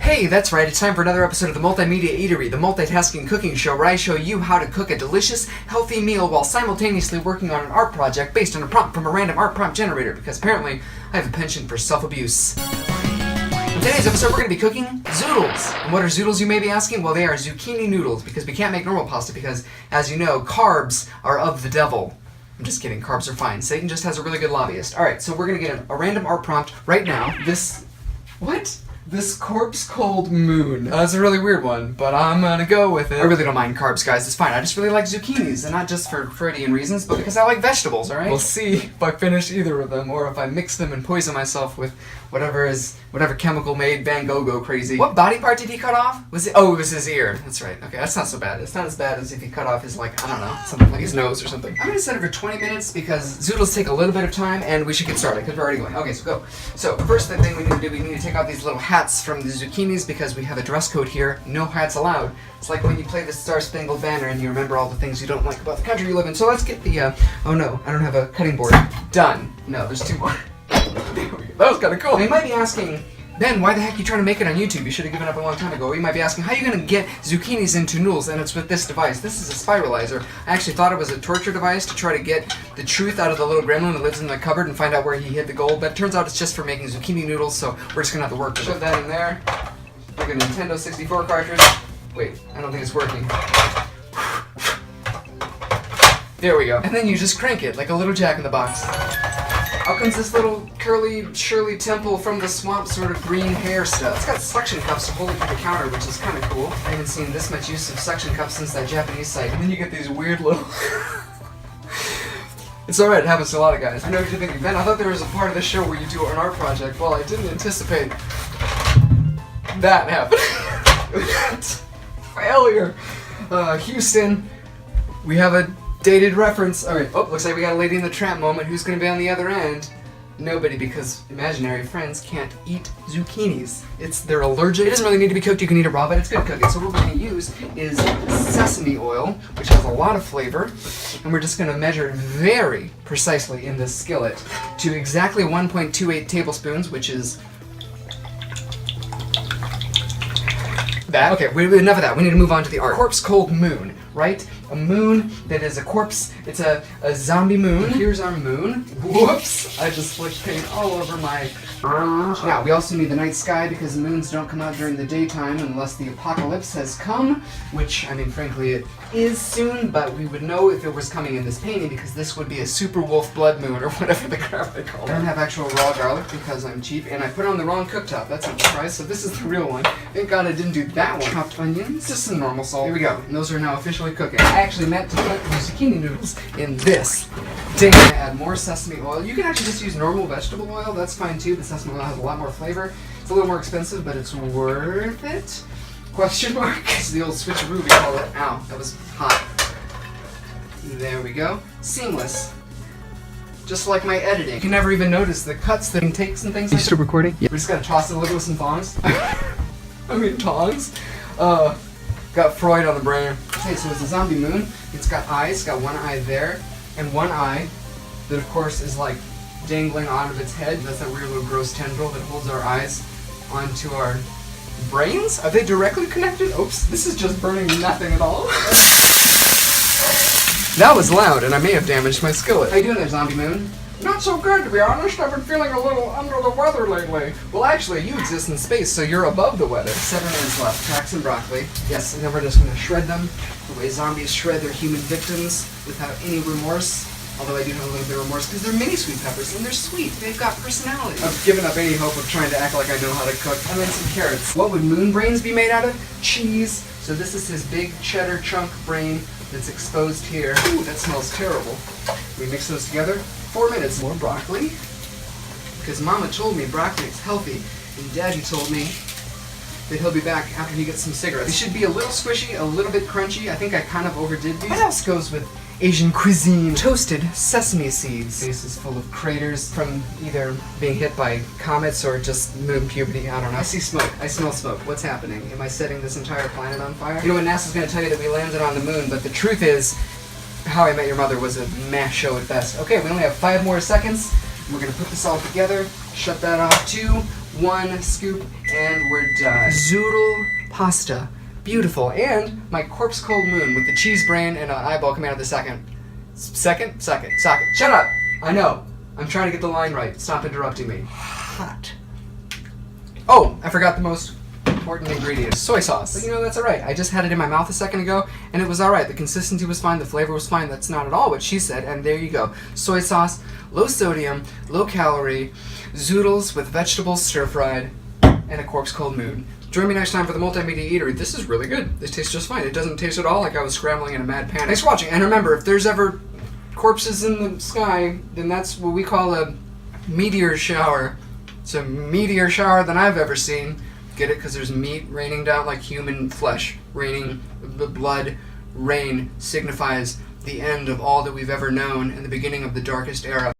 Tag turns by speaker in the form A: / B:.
A: Hey, that's right, it's time for another episode of the Multimedia Eatery, the multitasking cooking show where I show you how to cook a delicious, healthy meal while simultaneously working on an art project based on a prompt from a random art prompt generator, because apparently I have a penchant for self-abuse. In today's episode, we're going to be cooking Zoodles. And what are Zoodles, you may be asking? Well, they are zucchini noodles, because we can't make normal pasta because, as you know, carbs are of the devil. I'm just kidding, carbs are fine. Satan just has a really good lobbyist. Alright, so we're going to get a random art prompt right now. This corpse cold moon. That's a really weird one, but I'm gonna go with it. I really don't mind carbs, guys. It's fine. I just really like zucchinis, and not just for Freudian reasons, but because I like vegetables, alright? We'll see if I finish either of them, or if I mix them and poison myself with whatever chemical made Van Gogh go crazy. What body part did he cut off? It was his ear. That's right. Okay, that's not so bad. It's not as bad as if he cut off his, I don't know, something like his nose or something. I'm gonna set it for 20 minutes because Zoodles take a little bit of time, and we should get started, because we're already going. Okay, so go. So, first thing we need to do, we need to take out these little hats from the zucchinis, because we have a dress code here. No hats allowed. It's like when you play the Star Spangled Banner and you remember all the things you don't like about the country you live in. So let's get the, oh no, I don't have a cutting board. Done. No, there's two more. That was kind of cool. Now you might be asking, Ben, why the heck are you trying to make it on YouTube? You should have given up a long time ago. Or you might be asking, how are you going to get zucchinis into noodles? And it's with this device. This is a spiralizer. I actually thought it was a torture device to try to get the truth out of the little gremlin that lives in the cupboard and find out where he hid the gold. But it turns out it's just for making zucchini noodles, so we're just going to have to work with it. Shove that in there. Like a Nintendo 64 cartridge. Wait, I don't think it's working. There we go. And then you just crank it like a little jack-in-the-box. Out comes this little curly Shirley Temple from the swamp sort of green hair stuff. It's got suction cups to hold it to the counter, which is kind of cool. I haven't seen this much use of suction cups since that Japanese site. And then you get these weird little... It's alright, it happens to a lot of guys. I know what you're thinking, Ben, I thought there was a part of the show where you do an art project. Well, I didn't anticipate that happening. Failure. Houston, we have a dated reference. Alright, looks like we got a Lady in the Tramp moment. Who's gonna be on the other end? Nobody, because imaginary friends can't eat zucchinis. They're allergic. It doesn't really need to be cooked, you can eat it raw, but it's good cooking. So what we're gonna use is sesame oil, which has a lot of flavor, and we're just gonna measure very precisely in this skillet to exactly 1.28 tablespoons, which is that. Okay, enough of that. We need to move on to the art. Corpse cold moon, right? A moon that is a corpse. It's a zombie moon. Here's our moon. Whoops! I just flicked paint all over my... Now, we also need the night sky because the moons don't come out during the daytime unless the apocalypse has come, which, I mean, frankly, it is soon, but we would know if it was coming in this painting because this would be a super wolf blood moon or whatever the crap they call it. I don't have actual raw garlic because I'm cheap, and I put it on the wrong cooktop. That's not a surprise, so this is the real one. Thank God I didn't do that one. Chopped onions, just some normal salt. Here we go. And those are now officially cooking. I actually meant to put the zucchini noodles in this. Dang, I'm gonna add more sesame oil. You can actually just use normal vegetable oil, that's fine too, but sesame oil has a lot more flavor. It's a little more expensive, but it's worth it? Question mark? It's the old switcheroo we call it. Ow, that was hot. There we go. Seamless. Just like my editing. You can never even notice the cuts that takes and things like that. You still recording? Yeah. We're just gonna toss it a little with some tongs. I mean tongs. Got Freud on the brain. Okay, so it's a zombie moon. It's got eyes, got one eye there, and one eye that of course is like dangling out of its head. That's that weird little gross tendril that holds our eyes onto our brains? Are they directly connected? Oops, this is just burning nothing at all. That was loud, and I may have damaged my skillet. How you doing there, zombie moon? Not so good, to be honest. I've been feeling a little under the weather lately. Well, actually, you exist in space, so you're above the weather. 7 minutes left. Crack some broccoli. Yes, and then we're just going to shred them the way zombies shred their human victims without any remorse. Although I do have a little bit of remorse because they're mini sweet peppers and they're sweet. They've got personality. I've given up any hope of trying to act like I know how to cook. And then some carrots. What would moon brains be made out of? Cheese. So this is his big cheddar chunk brain that's exposed here. Ooh, that smells terrible. We mix those together. 4 minutes. More broccoli. Because Mama told me broccoli is healthy. And Daddy told me that he'll be back after he gets some cigarettes. They should be a little squishy, a little bit crunchy. I think I kind of overdid these. What else goes with Asian cuisine? Toasted sesame seeds. This is full of craters from either being hit by comets or just moon puberty. I don't know. I see smoke. I smell smoke. What's happening? Am I setting this entire planet on fire? You know what, NASA's going to tell you that we landed on the moon, but the truth is, How I Met Your Mother was a mash show at best. Okay, we only have 5 more seconds. We're going to put this all together, shut that off too. 1 scoop, and we're done. Zoodle pasta. Beautiful. And my corpse cold moon with the cheese brain and an eyeball coming out of the second. Socket. Shut up! I know. I'm trying to get the line right. Stop interrupting me. Hot. Oh, I forgot the most important ingredient. Soy sauce. But you know, that's alright. I just had it in my mouth a second ago, and it was alright. The consistency was fine, the flavor was fine. That's not at all what she said, and there you go. Soy sauce, low sodium, low calorie, zoodles with vegetables stir-fried, and a corpse cold moon. Join me next time for the Multimedia Eatery. This is really good. This tastes just fine. It doesn't taste at all like I was scrambling in a mad panic. Thanks for watching, and remember, if there's ever corpses in the sky, then that's what we call a meteor shower. It's a meteor shower than I've ever seen. Get it? Because there's meat raining down like human flesh. Raining, the blood, rain signifies the end of all that we've ever known and the beginning of the darkest era.